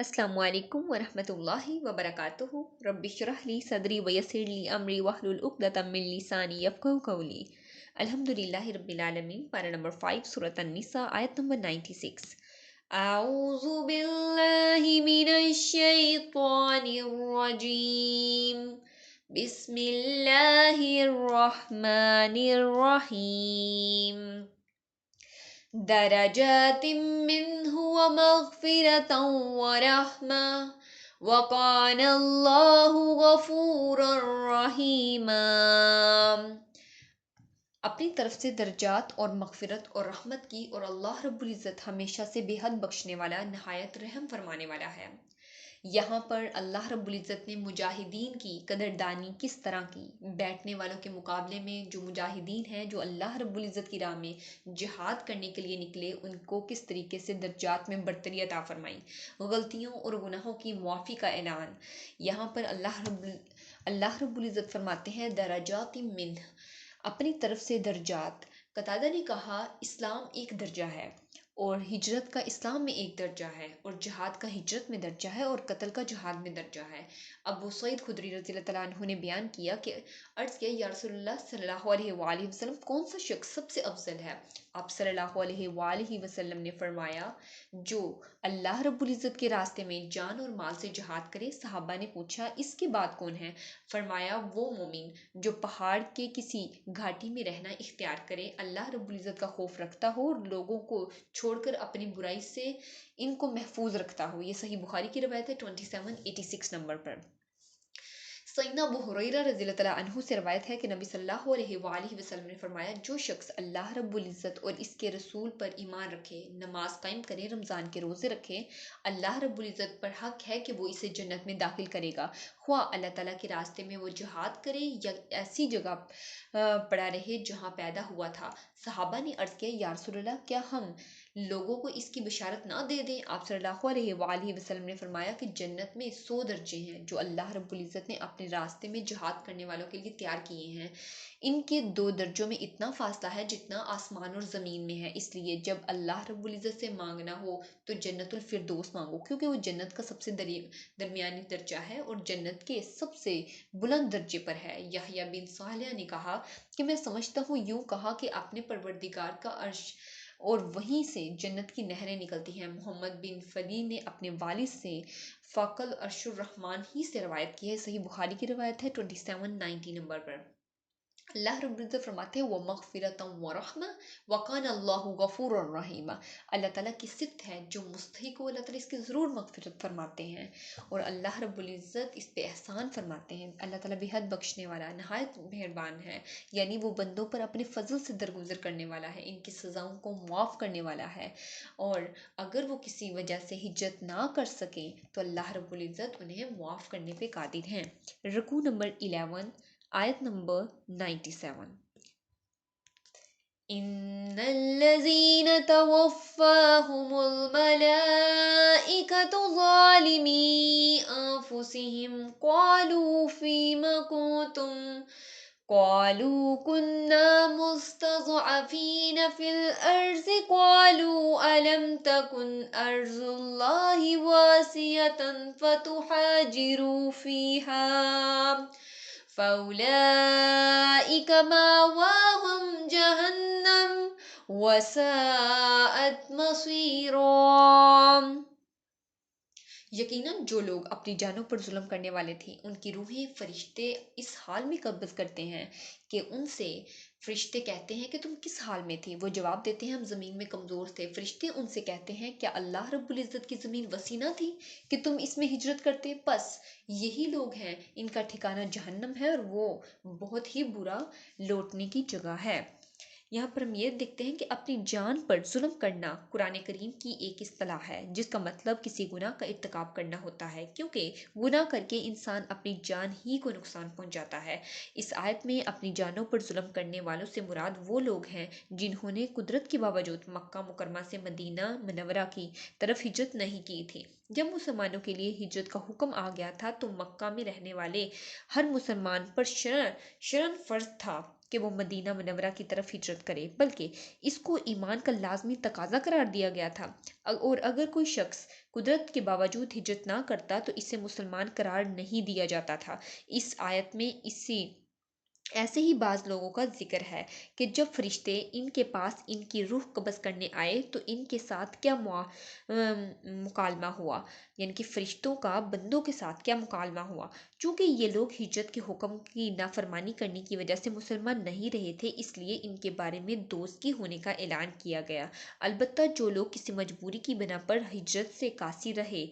अस्सलामु अलैकुम वरहमतुल्लाहि वबरकातुहु रब्बि इश्रह ली सदरी वयस्सिर ली अमरी वहलुल उक़दतम मिन लिसानी यफ़क़हू क़ौली। अल्हम्दुलिल्लाहि रब्बिल आलमीन। पारा नंबर 5 सूरत अन-निसा आयत नंबर 96। अऊज़ु बिल्लाहि मिनश शैतानिर रजीम। बिस्मिल्लाहिर रहमानिर रहीम। दरजातिम मिन्हु व मग़फ़िरतन व रहमा व कानल्लाहु गफ़ूरर रहीमा। अपनी तरफ से दर्जात और मग़फ़िरत और रहमत की, और अल्लाह रब्बुल इज़्ज़त हमेशा से बेहद बख्शने वाला, नहायत रहम फरमाने वाला है। यहाँ पर अल्लाह रब्बुल इज़्ज़त ने मुजाहिदीन की कदरदानी किस तरह की, बैठने वालों के मुकाबले में जो मुजाहिदीन हैं, जो अल्लाह रब्बुल इज़्ज़त की राह में जिहाद करने के लिए निकले, उनको किस तरीके से दर्जात में बरतरी अता फरमाई, गलतियों और गुनाहों की मुआफ़ी का ऐलान। यहाँ पर अल्लाह रब्बुल इज़्ज़त फरमाते हैं दरजातिम मिन, अपनी तरफ से दर्जात। कतादा ने कहा इस्लाम एक दर्जा है, और हिजरत का इस्लाम में एक दर्जा है, और जहाद का हिजरत में दर्जा है, और कत्ल का जहाद में दर्जा है। अबू सईद खुदरी रज़ी अल्लाह तआला अन्हु ने बयान किया कि अर्ज़ किया, या रसूलुल्लाह सल्लल्लाहु अलैहि वसल्लम, कौन सा शख्स सबसे अफजल है? आप सल्लल्लाहु अलैहि वसल्लम ने फरमाया, जो अल्लाह रब्बुल इज़्ज़त के रास्ते में जान और माल से जहाद करे। सहाबा ने पूछा, इसके बाद कौन है? फरमाया, वो मोमिन जो पहाड़ के किसी घाटी में रहना इख्तियार करे, अल्लाह रब्बुल इज़्ज़त का खौफ रखता हो, और लोगों को छोड़कर अपनी बुराई से इनको महफूज रखता हो। ये सही बुखारी की रवायत है 2786 नंबर पर। सैयदना अबू हुरैरा रज़ी अल्लाह तआला अन्हु से रवायत है कि नबी सल्लल्लाहु अलैहि वसल्लम ने फरमाया, जो शख्स अल्लाह रब्बुल इज़्ज़त और इसके रसूल पर ईमान रखे, नमाज कायम करे, रमज़ान के रोज़े रखे, अल्लाह रब्बुल इज़्ज़त पर हक है कि वो इसे जन्नत में दाखिल करेगा, ख्वाह अल्लाह ताला के रास्ते में वो जिहाद करे या ऐसी जगह पड़ा रहे जहाँ पैदा हुआ था। सहाबा ने अर्ज़ किया, या रसूलल्लाह, क्या हम लोगों को इसकी बशारत ना दे दें? आप सल्लल्लाहु अलैहि वसल्लम ने फरमाया कि जन्नत में 100 दर्जे हैं जो अल्लाह रब्बुल इज़्ज़त ने अपने रास्ते में जिहाद करने वालों के लिए तैयार किए हैं। इनके 2 दर्जों में इतना फासला है जितना आसमान और ज़मीन में है। इसलिए जब अल्लाह रब्बुल इज़्ज़त से मांगना हो तो जन्नतुल फिरदौस मांगो, क्योंकि वो जन्नत का सबसे दरमियानी दर्जा है और जन्नत के सबसे बुलंद दर्जे पर है। यहया बिन सालिया ने कहा कि मैं समझता हूँ यूं कहा कि अपने परवरदिगार का अर्श, और वहीं से जन्नत की नहरें निकलती हैं। मोहम्मद बिन फली ने अपने वालिद से फ़क़ल अर्शुर रहमान ही से रवायत की है। सही बुखारी की रवायत है 2790 नंबर पर। अल्लाह रब्बुल इज़्ज़त फरमाते हैं, व मग़फ़िरतन व रहमा व कान अल्लाहु गफ़ूरर रहीमा। अल्लाह ताला की सिफ़त है जो मुस्तहिक़ हो, अल्लाह ताला इसकी ज़रूर मग़फ़िरत फरमाते हैं, और अल्लाह रब्बुल इज़्ज़त इस पे एहसान फरमाते हैं। अल्लाह ताला बेहद बख्शने वाला, नहायत मेहरबान है, यानी वो बंदों पर अपने फ़ज़ल से दरगुज़र करने वाला है, इनकी सज़ाओं को मुआफ़ करने वाला है। और अगर वो किसी वजह से हिज्रत ना कर सकें तो अल्लाह रब्बुल इज़्ज़त उन्हें मुआफ़ करने पे कादिर हैं। रुकू नंबर 11 आयत नंबर 97। इन्नल्लज़ीना तवफ़्फ़ाहुमुल मलाइकतु ज़ालिमी अन्फुसिहिम क़ालू फ़ीमा कुन्तुम क़ालू कुन्ना मुस्तज़अफ़ीना फ़िल अर्ज़ि क़ालू अलम तकुन अर्ज़ुल्लाहि वासिअतन फ़तुहाजिरू फ़ीहा फ़उलाइक मावाहुम जहन्नम वसाअत मसीरा। यकीनन जो लोग अपनी जानों पर जुल्म करने वाले थे, उनकी रूहें फरिश्ते इस हाल में कब्ज़ करते हैं कि उनसे फरिश्ते कहते हैं कि तुम किस हाल में थे? वो जवाब देते हैं, हम ज़मीन में कमज़ोर थे। फरिश्ते उनसे कहते हैं, क्या अल्लाह रब्बुल इज़्ज़त की ज़मीन वसी ना थी कि तुम इसमें हिजरत करते? बस यही लोग हैं, इनका ठिकाना जहन्नम है, और वो बहुत ही बुरा लौटने की जगह है। यहाँ पर हम ये देखते हैं कि अपनी जान पर जुल्म करना कुरान करीम की एक इस्तिलाह है, जिसका मतलब किसी गुनाह का इर्तिकाब करना होता है, क्योंकि गुनाह करके इंसान अपनी जान ही को नुकसान पहुंचाता है। इस आयत में अपनी जानों पर जुल्म करने वालों से मुराद वो लोग हैं जिन्होंने कुदरत के बावजूद मक्का मुकरमा से मदीना मनवरा की तरफ हिजरत नहीं की थी। जब मुसलमानों के लिए हिजरत का हुक्म आ गया था तो मक्का में रहने वाले हर मुसलमान पर शरण फर्ज था کہ وہ مدینہ منورہ کی طرف ہجرت کرے، بلکہ اس کو ایمان کا لازمی تقاضا قرار دیا گیا تھا، اور اگر کوئی شخص قدرت کے باوجود ہجرت نہ کرتا تو اسے مسلمان قرار نہیں دیا جاتا تھا۔ اس آیت میں ایسے ہی بعض لوگوں کا ذکر ہے کہ جب فرشتے ان کے پاس ان کی روح قبض کرنے آئے تو ان کے ساتھ کیا مکالمہ ہوا، یعنی کہ فرشتوں کا بندوں کے ساتھ کیا مکالمہ ہوا۔ چونکہ یہ لوگ ہجرت کے حکم کی نافرمانی کرنے کی وجہ سے مسلمان نہیں رہے تھے، اس لیے ان کے بارے میں دوزخی ہونے کا اعلان کیا گیا۔ البتہ جو لوگ کسی مجبوری کی بنا پر ہجرت سے قاصر رہے،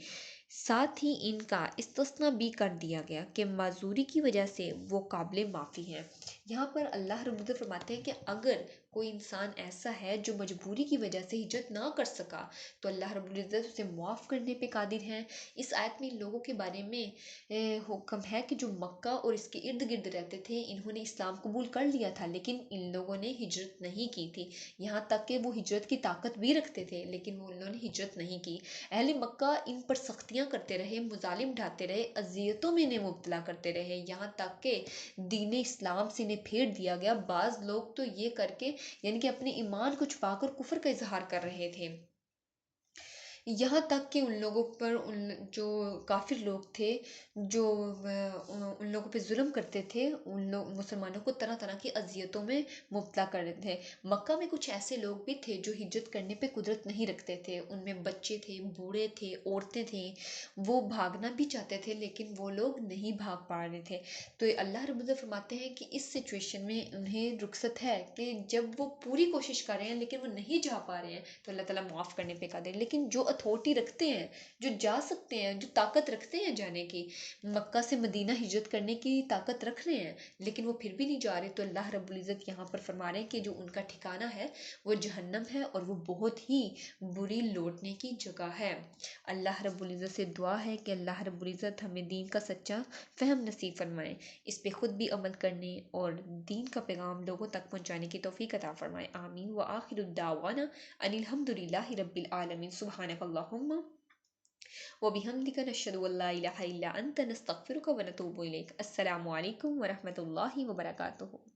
ساتھ ہی ان کا استثناء بھی کر دیا گیا کہ معذوری کی وجہ سے وہ قابل معافی ہیں۔ یہاں پر اللہ رب العزت فرماتے ہیں کہ اگر کوئی انسان ایسا ہے جو مجبوری کی وجہ سے ہجرت نہ کر سکا تو اللہ رب العزت اسے معاف کرنے پہ قادر ہیں۔ اس آیت میں ان لوگوں کے بارے میں حکم ہے کہ جو مکہ اور اس کے ارد گرد رہتے تھے، انہوں نے اسلام قبول کر لیا تھا لیکن ان لوگوں نے ہجرت نہیں کی تھی، یہاں تک کہ وہ ہجرت کی طاقت بھی رکھتے تھے لیکن وہ انہوں نے ہجرت نہیں کی۔ اہل مکہ ان پر سختیاں کرتے رہے، مظالم ڈھاتے رہے، اذیتوں میں انہیں مبتلا کرتے رہے، یہاں تک کہ دین اسلام سے انہیں پھیر دیا گیا۔ بعض لوگ تو یہ کر کے یعنی کہ اپنے ایمان کو چھپا کر کفر کا اظہار کر رہے تھے، یہاں تک کہ ان لوگوں پر جو کافر لوگ تھے جو ان لوگوں پہ ظلم کرتے تھے، ان لوگ مسلمانوں کو طرح طرح کی اذیتوں میں مبتلا کر رہے تھے۔ مکہ میں کچھ ایسے لوگ بھی تھے جو ہجرت کرنے پہ قدرت نہیں رکھتے تھے، ان میں بچے تھے، بوڑھے تھے، عورتیں تھیں، وہ بھاگنا بھی چاہتے تھے لیکن وہ لوگ نہیں بھاگ پا رہے تھے۔ تو اللہ رب العزت فرماتے ہیں کہ اس سچویشن میں انہیں رخصت ہے کہ جب وہ پوری کوشش کر رہے ہیں لیکن وہ نہیں جا پا رہے ہیں تو اللہ تعالیٰ معاف کرنے پہ قادر ہے۔ لیکن جو اتھارٹی رکھتے ہیں، جو جا سکتے ہیں، جو طاقت رکھتے ہیں جانے کی، مکہ سے مدینہ ہجرت کرنے کی طاقت رکھ رہے ہیں لیکن وہ پھر بھی نہیں جا رہے، تو اللہ رب العزت یہاں پر فرما رہے ہیں کہ جو ان کا ٹھکانہ ہے وہ جہنم ہے اور وہ بہت ہی بری لوٹنے کی جگہ ہے۔ اللہ رب العزت سے دعا ہے کہ اللہ رب العزت ہمیں دین کا سچا فہم نصیب فرمائے، اس پہ خود بھی عمل کرنے اور دین کا پیغام لوگوں تک پہنچانے کی توفیق عطا فرمائے۔ آمین۔ وآخر الدعوانا ان الحمد للہ رب العالمین۔ سبحانک اللہم وبحمدک، نشہد ان لا الہ الا انت، نستغفرک ونتوب الیک۔ السلام علیکم ورحمۃ اللہ وبرکاتہ۔